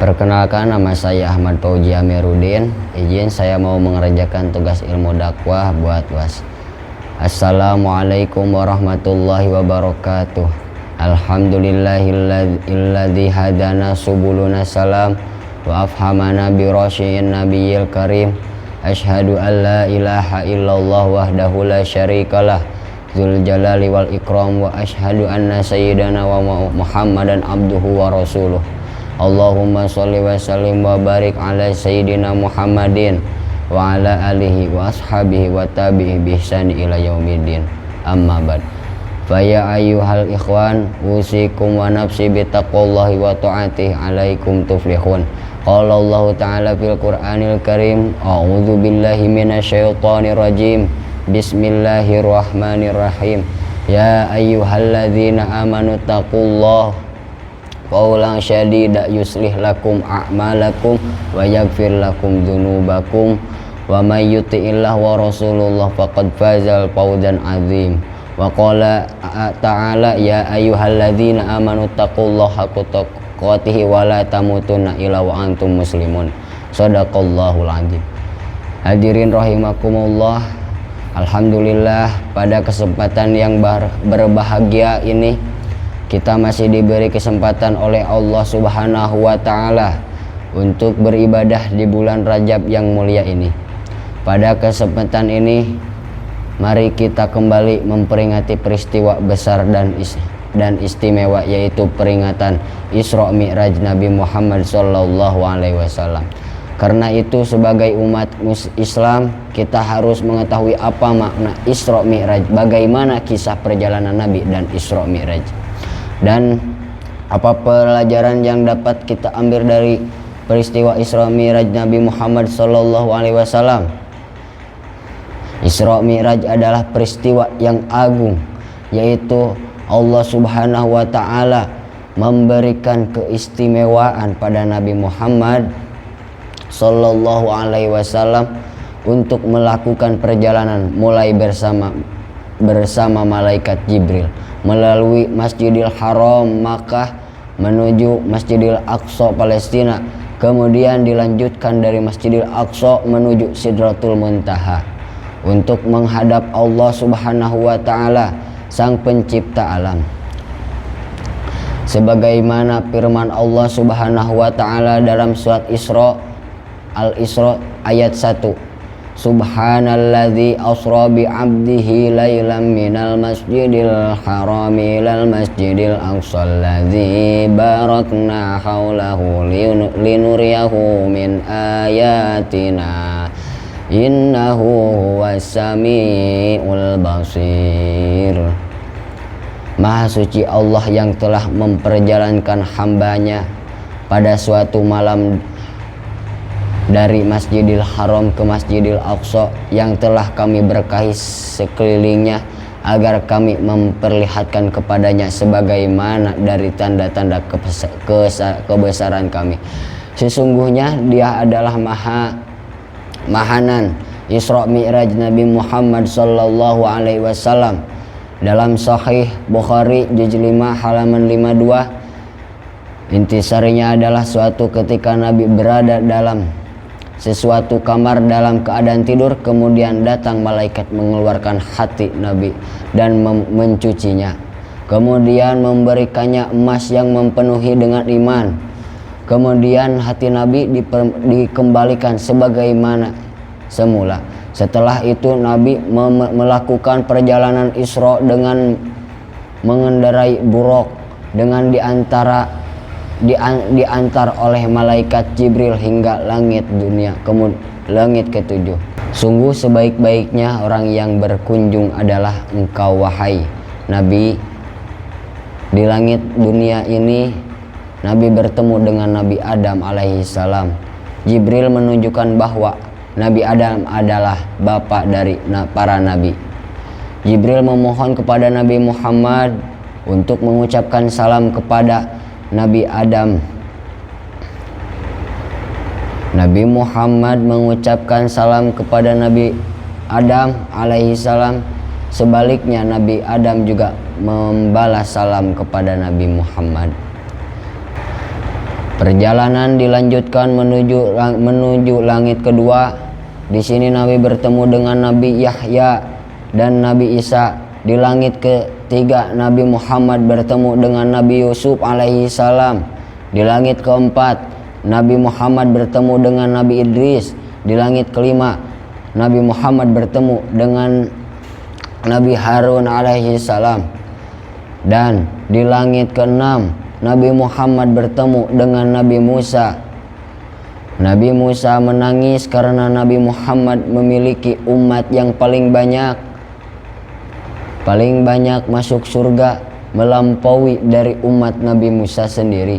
Perkenalkan, nama saya Ahmad Fauji Amiruddin. Izin saya mau mengerjakan tugas ilmu dakwah buat UAS. Assalamualaikum warahmatullahi wabarakatuh. Alhamdulillahilladzi hadana subuluna salam wa afhamana bi rasyyin nabiyil karim. Asyhadu an la ilaha illallah wahdahu la syarikalah dzul jalali wal ikram wa asyhadu anna sayyidana wa Muhammadan abduhu wa rasuluh. Allahumma sholli wa sallim wa barik ala sayyidina Muhammadin wa ala alihi wa ashabihi wa tabi'i bi ihsani ila yaumiddin. Amma ba'd. Fa ya ayyuhal ikhwan, usikum wa nafsi bi taqwallahi wa ta'atihi alaikum tuflihun. Qala Allah ta'ala fil Qur'anil Karim, a'udzu billahi minasyaitonir rajim. Bismillahirrahmanirrahim. Ya ayyuhalladzina amanu taqullaha qawlan syadida yuslih lakum a'malakum wa yaghfir lakum dzunubakum wa may yuti'illah wa rasulullah faqad fazal fawzan azim. Wa qala ta'ala ya ayyuhalladzina amanu taqullaha haqqa tuqatih wa la tamutunna illa wa antum muslimun. Shadaqallahul azim. Hadirin rahimakumullah, alhamdulillah pada kesempatan yang berbahagia ini kita masih diberi kesempatan oleh Allah Subhanahu wa Ta'ala untuk beribadah di bulan Rajab yang mulia ini. Pada kesempatan ini, mari kita kembali memperingati peristiwa besar dan istimewa, yaitu peringatan Isra Mi'raj Nabi Muhammad SAW. Karena itu, sebagai umat Islam, kita harus mengetahui apa makna Isra Mi'raj, bagaimana kisah perjalanan Nabi dan Isra Mi'raj, dan apa pelajaran yang dapat kita ambil dari peristiwa Isra Mi'raj Nabi Muhammad SAW. Isra Mi'raj adalah peristiwa yang agung, yaitu Allah Subhanahu wa Ta'ala memberikan keistimewaan pada Nabi Muhammad SAW untuk melakukan perjalanan mulai bersama malaikat Jibril melalui Masjidil Haram Makkah menuju Masjidil Aqsa Palestina, kemudian dilanjutkan dari Masjidil Aqsa menuju Sidratul Muntaha untuk menghadap Allah Subhanahu wa Ta'ala, Sang Pencipta alam. Sebagaimana firman Allah Subhanahu wa Ta'ala dalam surat Al-Isra ayat 1, Subhanalladzi asra bi 'abdihi lailan minal masjidil harami ilal masjidil aqsal ladzi barakna haulahu linuriyahu min ayatina innahu huwas samiul basir. Maha suci Allah yang telah memperjalankan hambanya pada suatu malam dari Masjidil Haram ke Masjidil Aqsa yang telah kami berkahi sekelilingnya, agar kami memperlihatkan kepadanya sebagaimana dari tanda-tanda kebesaran kami. Sesungguhnya Dia adalah Mahanan. Isra Mi'raj Nabi Muhammad SAW dalam Sahih Bukhari juz 5 halaman 52, intisarinya adalah suatu ketika Nabi berada dalam sesuatu kamar dalam keadaan tidur, kemudian datang malaikat mengeluarkan hati Nabi dan mencucinya, kemudian memberikannya emas yang mempenuhi dengan iman. Kemudian hati Nabi dikembalikan sebagaimana semula. Setelah itu Nabi melakukan perjalanan Isra dengan mengendarai buraq, dengan diantar oleh malaikat Jibril hingga langit dunia, kemudian langit ketujuh. Sungguh sebaik-baiknya orang yang berkunjung adalah engkau wahai Nabi. Di langit dunia ini Nabi bertemu dengan Nabi Adam alaihissalam. Jibril menunjukkan bahwa Nabi Adam adalah bapa dari para nabi. Jibril memohon kepada Nabi Muhammad untuk mengucapkan salam kepada Nabi Adam. Nabi Muhammad mengucapkan salam kepada Nabi Adam alaihissalam. Sebaliknya Nabi Adam juga membalas salam kepada Nabi Muhammad. Perjalanan dilanjutkan menuju langit kedua. Di sini Nabi bertemu dengan Nabi Yahya dan Nabi Isa. Di langit ketiga Nabi Muhammad bertemu dengan Nabi Yusuf alaihi salam. Di langit keempat Nabi Muhammad bertemu dengan Nabi Idris. Di langit kelima Nabi Muhammad bertemu dengan Nabi Harun alaihi salam. Dan di langit keenam Nabi Muhammad bertemu dengan Nabi Musa. Nabi Musa menangis karena Nabi Muhammad memiliki umat yang paling banyak masuk surga, melampaui dari umat Nabi Musa sendiri.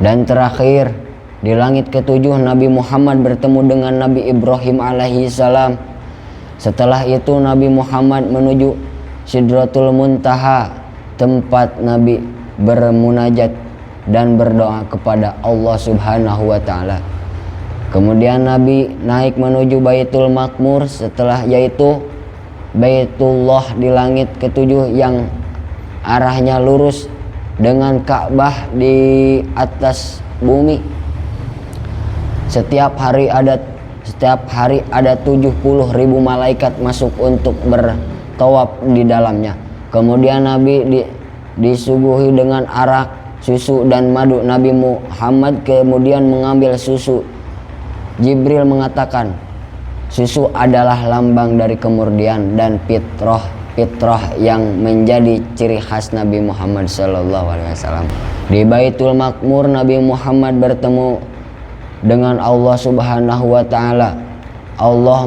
Dan terakhir, di langit ketujuh Nabi Muhammad bertemu dengan Nabi Ibrahim alaihi salam. Setelah itu Nabi Muhammad menuju Sidratul Muntaha, tempat Nabi bermunajat dan berdoa kepada Allah Subhanahu wa taala. Kemudian Nabi naik menuju Baitul Maqmur, setelah yaitu Baitullah di langit ketujuh yang arahnya lurus dengan Ka'bah di atas bumi. Setiap hari ada 70.000 malaikat masuk untuk bertawaf di dalamnya. Kemudian Nabi disuguhi dengan arak, susu dan madu. Nabi Muhammad kemudian mengambil susu. Jibril mengatakan, susu adalah lambang dari kemurnian dan fitrah yang menjadi ciri khas Nabi Muhammad SAW. Di Baitul Maqmur Nabi Muhammad bertemu dengan Allah Subhanahu wa taala. Allah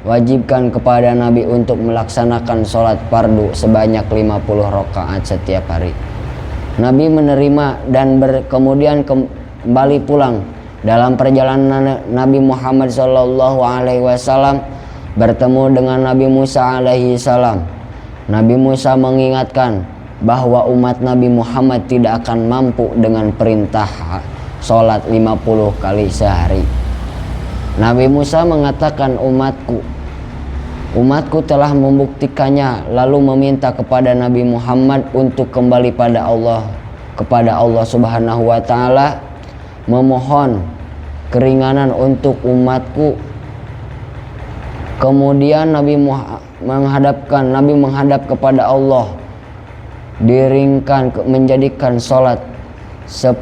wajibkan kepada Nabi untuk melaksanakan sholat fardu sebanyak 50 rakaat setiap hari. Nabi menerima dan kemudian kembali pulang. Dalam perjalanan Nabi Muhammad SAW bertemu dengan Nabi Musa alaihi salam. Nabi Musa mengingatkan bahwa umat Nabi Muhammad tidak akan mampu dengan perintah sholat 50 kali sehari. Nabi Musa mengatakan, umatku telah membuktikannya, lalu meminta kepada Nabi Muhammad untuk kembali kepada Allah Subhanahu wa taala, memohon keringanan untuk umatku. Kemudian Nabi menghadap kepada Allah, menjadikan sholat 10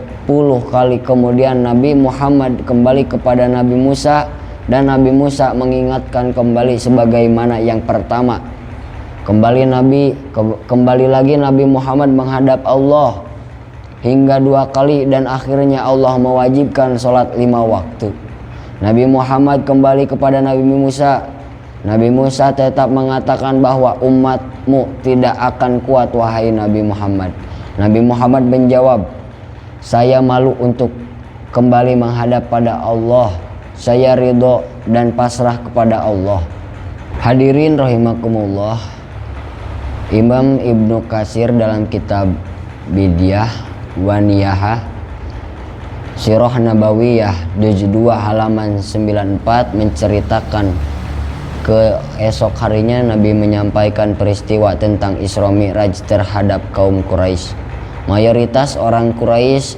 kali. Kemudian Nabi Muhammad kembali kepada Nabi Musa, dan Nabi Musa mengingatkan kembali sebagaimana yang pertama. Kembali lagi Nabi Muhammad menghadap Allah hingga 2 kali, dan akhirnya Allah mewajibkan sholat 5 waktu. Nabi Muhammad kembali kepada Nabi Musa. Nabi Musa tetap mengatakan bahwa umatmu tidak akan kuat, wahai Nabi Muhammad. Nabi Muhammad menjawab, saya malu untuk kembali menghadap pada Allah. Saya ridho dan pasrah kepada Allah. Hadirin rahimakumullah, Imam Ibnu Katsir dalam kitab Bidyah wa Niyahah Sirah Nabawiyah juz 2 halaman 94 menceritakan keesok harinya Nabi menyampaikan peristiwa tentang Isra Mi'raj terhadap kaum Quraisy. Mayoritas orang Quraisy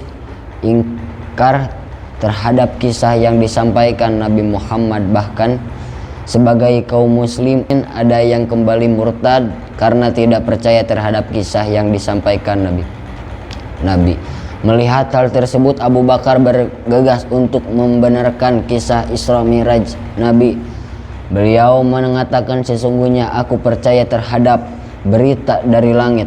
ingkar terhadap kisah yang disampaikan Nabi Muhammad. Bahkan sebagai kaum muslimin ada yang kembali murtad karena tidak percaya terhadap kisah yang disampaikan Nabi. Melihat hal tersebut, Abu Bakar bergegas untuk membenarkan kisah Isra Mi'raj Nabi. Beliau mengatakan, sesungguhnya aku percaya terhadap berita dari langit.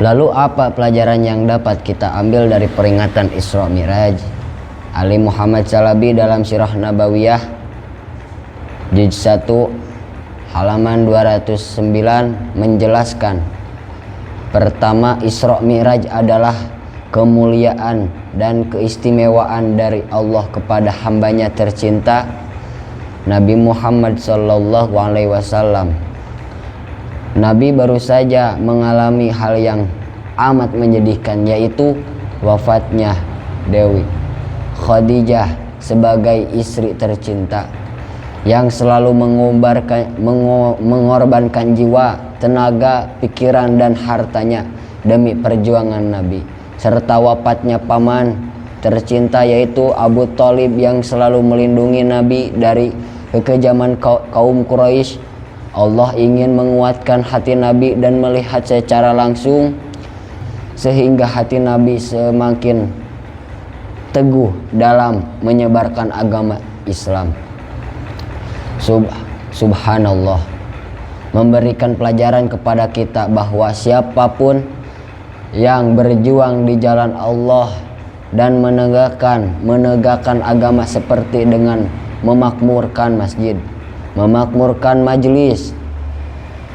Lalu apa pelajaran yang dapat kita ambil dari peringatan Isra Mi'raj? Ali Muhammad Syalabi dalam Sirah Nabawiyah juz 1 halaman 209 menjelaskan, pertama, Isra Mi'raj adalah kemuliaan dan keistimewaan dari Allah kepada hambanya tercinta Nabi Muhammad sallallahu alaihi wasallam. Nabi baru saja mengalami hal yang amat menyedihkan, yaitu wafatnya Dewi Khadijah sebagai istri tercinta yang selalu mengorbankan jiwa, tenaga, pikiran dan hartanya demi perjuangan Nabi. serta wafatnya paman tercinta yaitu Abu Thalib yang selalu melindungi Nabi dari kekejaman kaum Quraisy. Allah ingin menguatkan hati Nabi dan melihat secara langsung sehingga hati Nabi semakin teguh dalam menyebarkan agama Islam. Subhanallah, memberikan pelajaran kepada kita bahwa siapapun yang berjuang di jalan Allah dan menegakkan agama seperti dengan memakmurkan masjid, memakmurkan majelis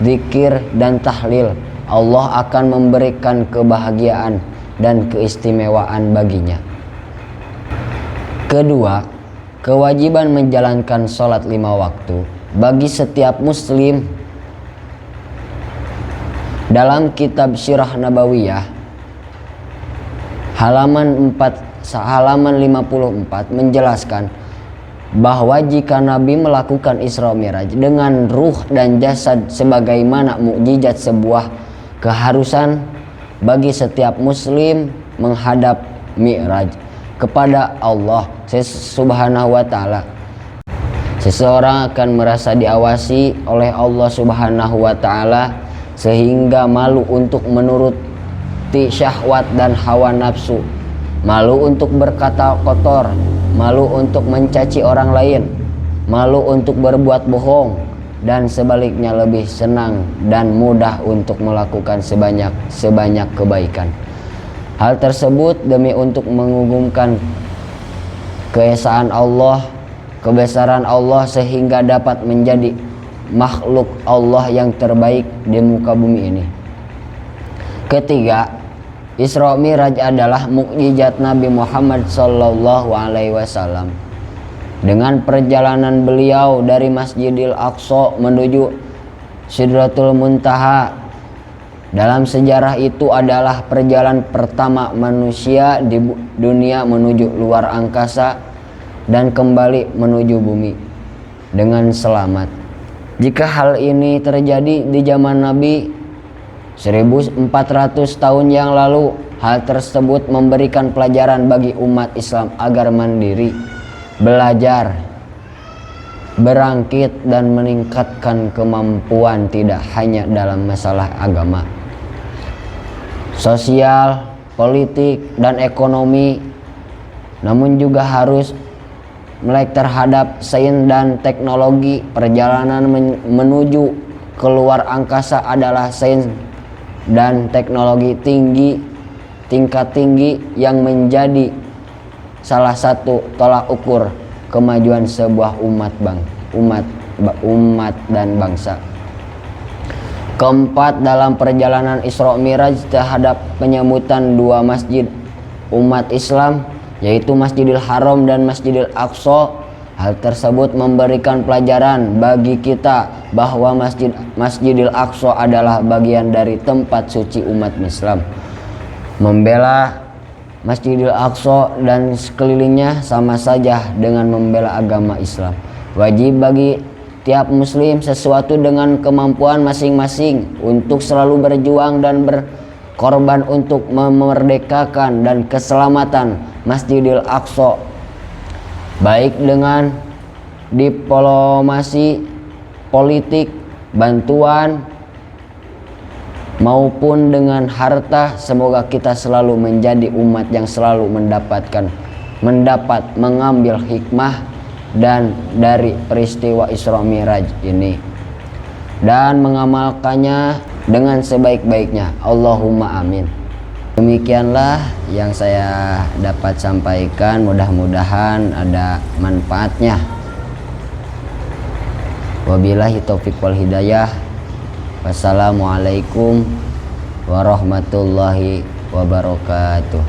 zikir dan tahlil, Allah akan memberikan kebahagiaan dan keistimewaan baginya. Kedua, kewajiban menjalankan sholat 5 waktu bagi setiap muslim. Dalam kitab Sirah Nabawiyah halaman 54 menjelaskan bahwa jika Nabi melakukan Isra Mi'raj dengan ruh dan jasad sebagaimana mukjizat, sebuah keharusan bagi setiap muslim menghadap Mi'raj kepada Allah Subhanahu wa ta'ala. Seseorang akan merasa diawasi oleh Allah Subhanahu wa ta'ala sehingga malu untuk menuruti syahwat dan hawa nafsu, malu untuk berkata kotor, malu untuk mencaci orang lain, malu untuk berbuat bohong, dan sebaliknya lebih senang dan mudah untuk melakukan sebanyak kebaikan. Hal tersebut demi untuk mengagungkan keesaan Allah, kebesaran Allah, sehingga dapat menjadi makhluk Allah yang terbaik di muka bumi ini. Ketiga, Isra Mi'raj adalah mukjizat Nabi Muhammad SAW. Dengan perjalanan beliau dari Masjidil Aqsa menuju Sidratul Muntaha, dalam sejarah itu adalah perjalanan pertama manusia di dunia menuju luar angkasa dan kembali menuju bumi dengan selamat. Jika hal ini terjadi di zaman Nabi 1400 tahun yang lalu, hal tersebut memberikan pelajaran bagi umat Islam agar mandiri, belajar, berangkit dan meningkatkan kemampuan tidak hanya dalam masalah agama, sosial, politik, dan ekonomi, namun juga harus melek terhadap sains dan teknologi. Perjalanan menuju keluar angkasa adalah sains dan teknologi tingkat tinggi yang menjadi salah satu tolak ukur kemajuan sebuah umat dan bangsa. Keempat, dalam perjalanan Isra Mi'raj terhadap penyambutan 2 masjid umat Islam, yaitu Masjidil Haram dan Masjidil Aqsa, hal tersebut memberikan pelajaran bagi kita bahwa Masjidil Aqsa adalah bagian dari tempat suci umat Islam. Membela Masjidil Aqsa dan sekelilingnya sama saja dengan membela agama Islam. Wajib bagi tiap muslim sesuatu dengan kemampuan masing-masing untuk selalu berjuang dan berkorban untuk memerdekakan dan keselamatan Masjidil Aqsa, baik dengan diplomasi, politik, bantuan, maupun dengan harta. Semoga kita selalu menjadi umat yang selalu mengambil hikmah dan dari peristiwa Isra Mi'raj ini dan mengamalkannya dengan sebaik-baiknya. Allahumma amin. Demikianlah yang saya dapat sampaikan, mudah-mudahan ada manfaatnya. Wabillahi taufiq wal hidayah. Wassalamualaikum warahmatullahi wabarakatuh.